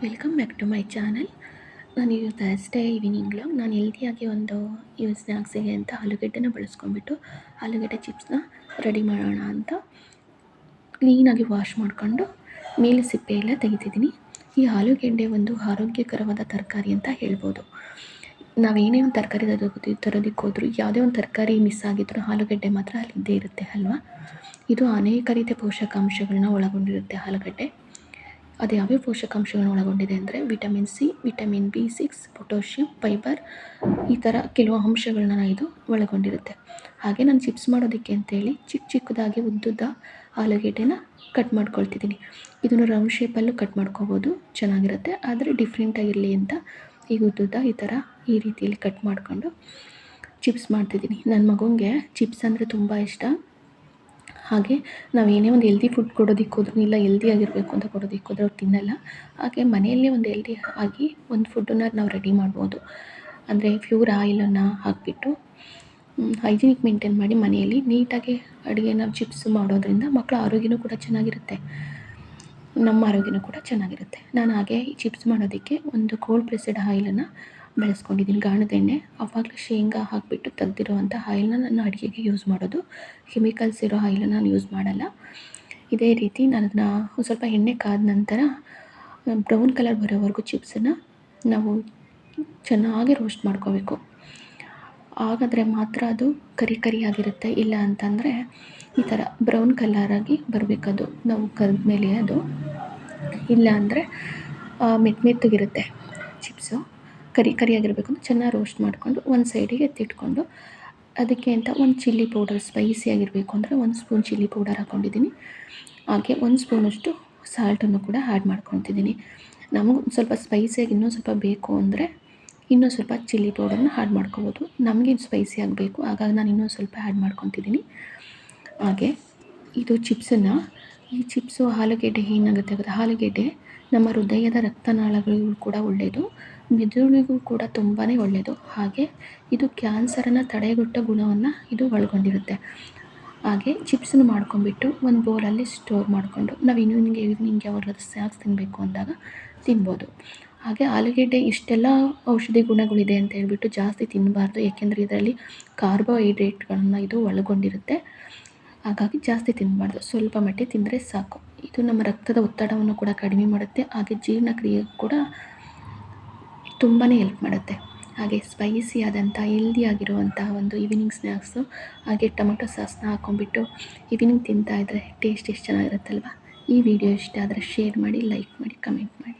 Welcome back to my channel. ನಾನೀಗ Thursday ಈವ್ನಿಂಗ್ಲು ನಾನು ಹೆಲ್ತಿಯಾಗಿ ಒಂದು ಸ್ನ್ಯಾಕ್ಸಿಗೆ ಅಂತ ಆಲೂಗಡ್ಡೆನ ಬಳಸ್ಕೊಂಡ್ಬಿಟ್ಟು ಆಲೂಗಡ್ಡೆ ಚಿಪ್ಸ್ನ ರೆಡಿ ಮಾಡೋಣ ಅಂತ ಕ್ಲೀನಾಗಿ ವಾಶ್ ಮಾಡಿಕೊಂಡು ಮೇಲೆ ಸಿಪ್ಪೆ ಎಲ್ಲ ತೆಗಿತಿದ್ದೀನಿ. ಈ ಆಲೂಗೆಡ್ಡೆ ಒಂದು ಆರೋಗ್ಯಕರವಾದ ತರಕಾರಿ ಅಂತ ಹೇಳ್ಬೋದು. ನಾವೇನೇ ಒಂದು ತರಕಾರಿ ತರೋದಕ್ಕೆ ಹೋದರೂ ಯಾವುದೇ ಒಂದು ತರಕಾರಿ ಮಿಸ್ ಆಗಿದ್ರೂ ಆಲೂಗಡ್ಡೆ ಮಾತ್ರ ಅಲ್ಲಿ ಇದ್ದೇ ಇರುತ್ತೆ ಅಲ್ವಾ. ಇದು ಅನೇಕ ರೀತಿಯ ಪೋಷಕಾಂಶಗಳನ್ನ ಒಳಗೊಂಡಿರುತ್ತೆ ಆಲೂಗಡ್ಡೆ. ಅದು ಯಾವ್ಯಾವ ಪೋಷಕಾಂಶಗಳನ್ನ ಒಳಗೊಂಡಿದೆ ಅಂದರೆ vitamin C, vitamin B6, potassium, fibre, ಈ ಥರ ಕೆಲವು ಅಂಶಗಳನ್ನ ಇದು ಒಳಗೊಂಡಿರುತ್ತೆ. ಹಾಗೆ ನಾನು ಚಿಪ್ಸ್ ಮಾಡೋದಕ್ಕೆ ಅಂತೇಳಿ ಚಿಕ್ಕದಾಗಿ ಉದ್ದುದ್ದ ಆಲೂಗೆಡ್ಡೆನ ಕಟ್ ಮಾಡ್ಕೊಳ್ತಿದ್ದೀನಿ. ಇದನ್ನು ರೌಂಡ್ ಶೇಪಲ್ಲೂ ಕಟ್ ಮಾಡ್ಕೋಬೋದು, ಚೆನ್ನಾಗಿರುತ್ತೆ. ಆದರೆ ಡಿಫ್ರೆಂಟಾಗಿರಲಿ ಅಂತ ಈಗ ಉದ್ದುದ್ದ ಈ ಥರ ಈ ರೀತಿಯಲ್ಲಿ ಕಟ್ ಮಾಡಿಕೊಂಡು ಚಿಪ್ಸ್ ಮಾಡ್ತಿದ್ದೀನಿ. ನನ್ನ ಮಗುನಿಗೆ ಚಿಪ್ಸ್ ಅಂದರೆ ತುಂಬ ಇಷ್ಟ. ಹಾಗೆ ನಾವೇನೇ ಒಂದು ಹೆಲ್ದಿ ಫುಡ್ ಕೊಡೋದಕ್ಕೆ ಹೋದ್ರೂ ಇಲ್ಲ ಹೆಲ್ದಿಯಾಗಿರಬೇಕು ಅಂತ ಕೊಡೋದಕ್ಕೆ ಹೋದ್ರೆ ಅವ್ರು ತಿನ್ನಲ್ಲ. ಹಾಗೆ ಮನೆಯಲ್ಲೇ ಒಂದು ಹೆಲ್ದಿ ಆಗಿ ಒಂದು ಫುಡ್ಡನ್ನು ನಾವು ರೆಡಿ ಮಾಡ್ಬೋದು. ಅಂದರೆ ಪ್ಯೂರ್ ಆಯಿಲನ್ನು ಹಾಕಿಬಿಟ್ಟು ಹೈಜಿನಿಕ್ ಮೇಂಟೈನ್ ಮಾಡಿ ಮನೆಯಲ್ಲಿ ನೀಟಾಗಿ ಅಡುಗೆನ ಚಿಪ್ಸ್ ಮಾಡೋದ್ರಿಂದ ಮಕ್ಕಳ ಆರೋಗ್ಯನೂ ಕೂಡ ಚೆನ್ನಾಗಿರುತ್ತೆ, ನಮ್ಮ ಆರೋಗ್ಯನೂ ಕೂಡ ಚೆನ್ನಾಗಿರುತ್ತೆ. ನಾನು ಹಾಗೆ ಈ ಚಿಪ್ಸ್ ಮಾಡೋದಕ್ಕೆ ಒಂದು ಕೋಲ್ಡ್ ಪ್ರೆಸ್ಸೆಡ್ ಆಯಿಲನ್ನು ಬಳಸ್ಕೊಂಡಿದ್ದೀನಿ, ಗಾಣದ ಎಣ್ಣೆ. ಆವಾಗಲೇ ಶೇಂಗಾ ಹಾಕಿಬಿಟ್ಟು ತೆಗ್ದಿರೋವಂಥ ಆಯಿಲನ್ನ ನಾನು ಅಡುಗೆಗೆ ಯೂಸ್ ಮಾಡೋದು. ಕೆಮಿಕಲ್ಸ್ ಇರೋ ಆಯಿಲನ್ನು ನಾನು ಯೂಸ್ ಮಾಡಲ್ಲ. ಇದೇ ರೀತಿ ನಾನು ಅದನ್ನ ಒಂದು ಸ್ವಲ್ಪ ಎಣ್ಣೆ ಕಾದ ನಂತರ ಬ್ರೌನ್ ಕಲರ್ ಬರೋವರೆಗೂ ಚಿಪ್ಸನ್ನು ನಾವು ಚೆನ್ನಾಗಿ ರೋಸ್ಟ್ ಮಾಡ್ಕೋಬೇಕು. ಹಾಗಾದರೆ ಮಾತ್ರ ಅದು ಕರಿಯಾಗಿರುತ್ತೆ. ಇಲ್ಲ ಅಂತಂದರೆ ಈ ಥರ ಬ್ರೌನ್ ಕಲರಾಗಿ ಬರಬೇಕದು ನಾವು ಕರಿದ ಮೇಲೆ. ಅದು ಇಲ್ಲ ಅಂದರೆ ಮೆತ್ತಗಿರುತ್ತೆ ಚಿಪ್ಸು. ಕರಿಯಾಗಿರಬೇಕು ಅಂತ ಚೆನ್ನಾಗಿ ರೋಸ್ಟ್ ಮಾಡಿಕೊಂಡು ಒಂದು ಸೈಡಿಗೆ ಎತ್ತಿಟ್ಕೊಂಡು, ಅದಕ್ಕೆ ಅಂತ ಒಂದು ಚಿಲ್ಲಿ ಪೌಡರ್, ಸ್ಪೈಸಿಯಾಗಿರಬೇಕು ಅಂದರೆ 1 ಸ್ಪೂನ್ ಚಿಲ್ಲಿ ಪೌಡರ್ ಹಾಕ್ಕೊಂಡಿದ್ದೀನಿ. ಹಾಗೆ 1 ಸ್ಪೂನಷ್ಟು ಸಾಲ್ಟನ್ನು ಕೂಡ ಆ್ಯಡ್ ಮಾಡ್ಕೊತಿದ್ದೀನಿ. ನಮಗೆ ಸ್ವಲ್ಪ ಸ್ಪೈಸಿಯಾಗಿ ಇನ್ನೂ ಸ್ವಲ್ಪ ಬೇಕು ಅಂದರೆ ಇನ್ನೂ ಸ್ವಲ್ಪ ಚಿಲ್ಲಿ ಪೌಡರ್ನ ಆ್ಯಡ್ ಮಾಡ್ಕೋಬೋದು. ನಮಗೆ ಸ್ಪೈಸಿ ಆಗಬೇಕು, ಹಾಗಾಗಿ ನಾನು ಇನ್ನೂ ಸ್ವಲ್ಪ ಆ್ಯಡ್ ಮಾಡ್ಕೊತಿದ್ದೀನಿ. ಹಾಗೆ ಇದು ಚಿಪ್ಸನ್ನು, ಈ ಚಿಪ್ಸು ಆಲೂಗೆಡ್ಡೆ ಏನಾಗುತ್ತೆ ಗೊತ್ತಾ, ಆಲೂಗೆಡ್ಡೆ ನಮ್ಮ ಹೃದಯದ ರಕ್ತನಾಳಗಳಿಗೂ ಕೂಡ ಒಳ್ಳೆಯದು, ಮೆದುಳಿಗೂ ಕೂಡ ತುಂಬಾ ಒಳ್ಳೆಯದು. ಹಾಗೆ ಇದು ಕ್ಯಾನ್ಸರನ್ನು ತಡೆಗಟ್ಟೋ ಗುಣವನ್ನು ಇದು ಒಳಗೊಂಡಿರುತ್ತೆ. ಹಾಗೆ ಚಿಪ್ಸನ್ನು ಮಾಡ್ಕೊಂಬಿಟ್ಟು ಒಂದು ಬೌಲಲ್ಲಿ ಸ್ಟೋರ್ ಮಾಡಿಕೊಂಡು ನಾವು ಈವ್ನಿಂಗ್ ಯಾವಾಗಲಾದ್ರೂ ಸ್ನ್ಯಾಕ್ಸ್ ತಿನ್ನಬೇಕು ಅಂದಾಗ ತಿನ್ಬೋದು. ಹಾಗೆ ಆಲೂಗೆಡ್ಡೆ ಇಷ್ಟೆಲ್ಲ ಔಷಧಿ ಗುಣಗಳಿದೆ ಅಂತ ಹೇಳ್ಬಿಟ್ಟು ಜಾಸ್ತಿ ತಿನ್ನಬಾರ್ದು, ಏಕೆಂದರೆ ಇದರಲ್ಲಿ ಕಾರ್ಬೋಹೈಡ್ರೇಟ್ಗಳನ್ನು ಇದು ಒಳಗೊಂಡಿರುತ್ತೆ. ಹಾಗಾಗಿ ಜಾಸ್ತಿ ತಿನ್ನಬಾರ್ದು, ಸ್ವಲ್ಪ ಮಟ್ಟಿಗೆ ತಿಂದರೆ ಸಾಕು. ಇದು ನಮ್ಮ ರಕ್ತದ ಒತ್ತಡವನ್ನು ಕೂಡ ಕಡಿಮೆ ಮಾಡುತ್ತೆ, ಹಾಗೆ ಜೀರ್ಣಕ್ರಿಯೆಗೂ ಕೂಡ ತುಂಬಾ ಹೆಲ್ಪ್ ಮಾಡುತ್ತೆ. ಹಾಗೆ ಸ್ಪೈಸಿ ಆದಂಥ ಹೆಲ್ದಿಯಾಗಿರುವಂಥ ಒಂದು ಈವ್ನಿಂಗ್ ಸ್ನ್ಯಾಕ್ಸು. ಹಾಗೆ ಟೊಮೊಟೊ ಸಾಸ್ನ ಹಾಕ್ಕೊಂಬಿಟ್ಟು ಈವ್ನಿಂಗ್ ತಿಂತಾಯಿದ್ರೆ ಟೇಸ್ಟ್ ಎಷ್ಟು ಚೆನ್ನಾಗಿರುತ್ತಲ್ವ. ಈ ವಿಡಿಯೋ ಇಷ್ಟ ಆದರೆ ಶೇರ್ ಮಾಡಿ, ಲೈಕ್ ಮಾಡಿ, ಕಮೆಂಟ್ ಮಾಡಿ.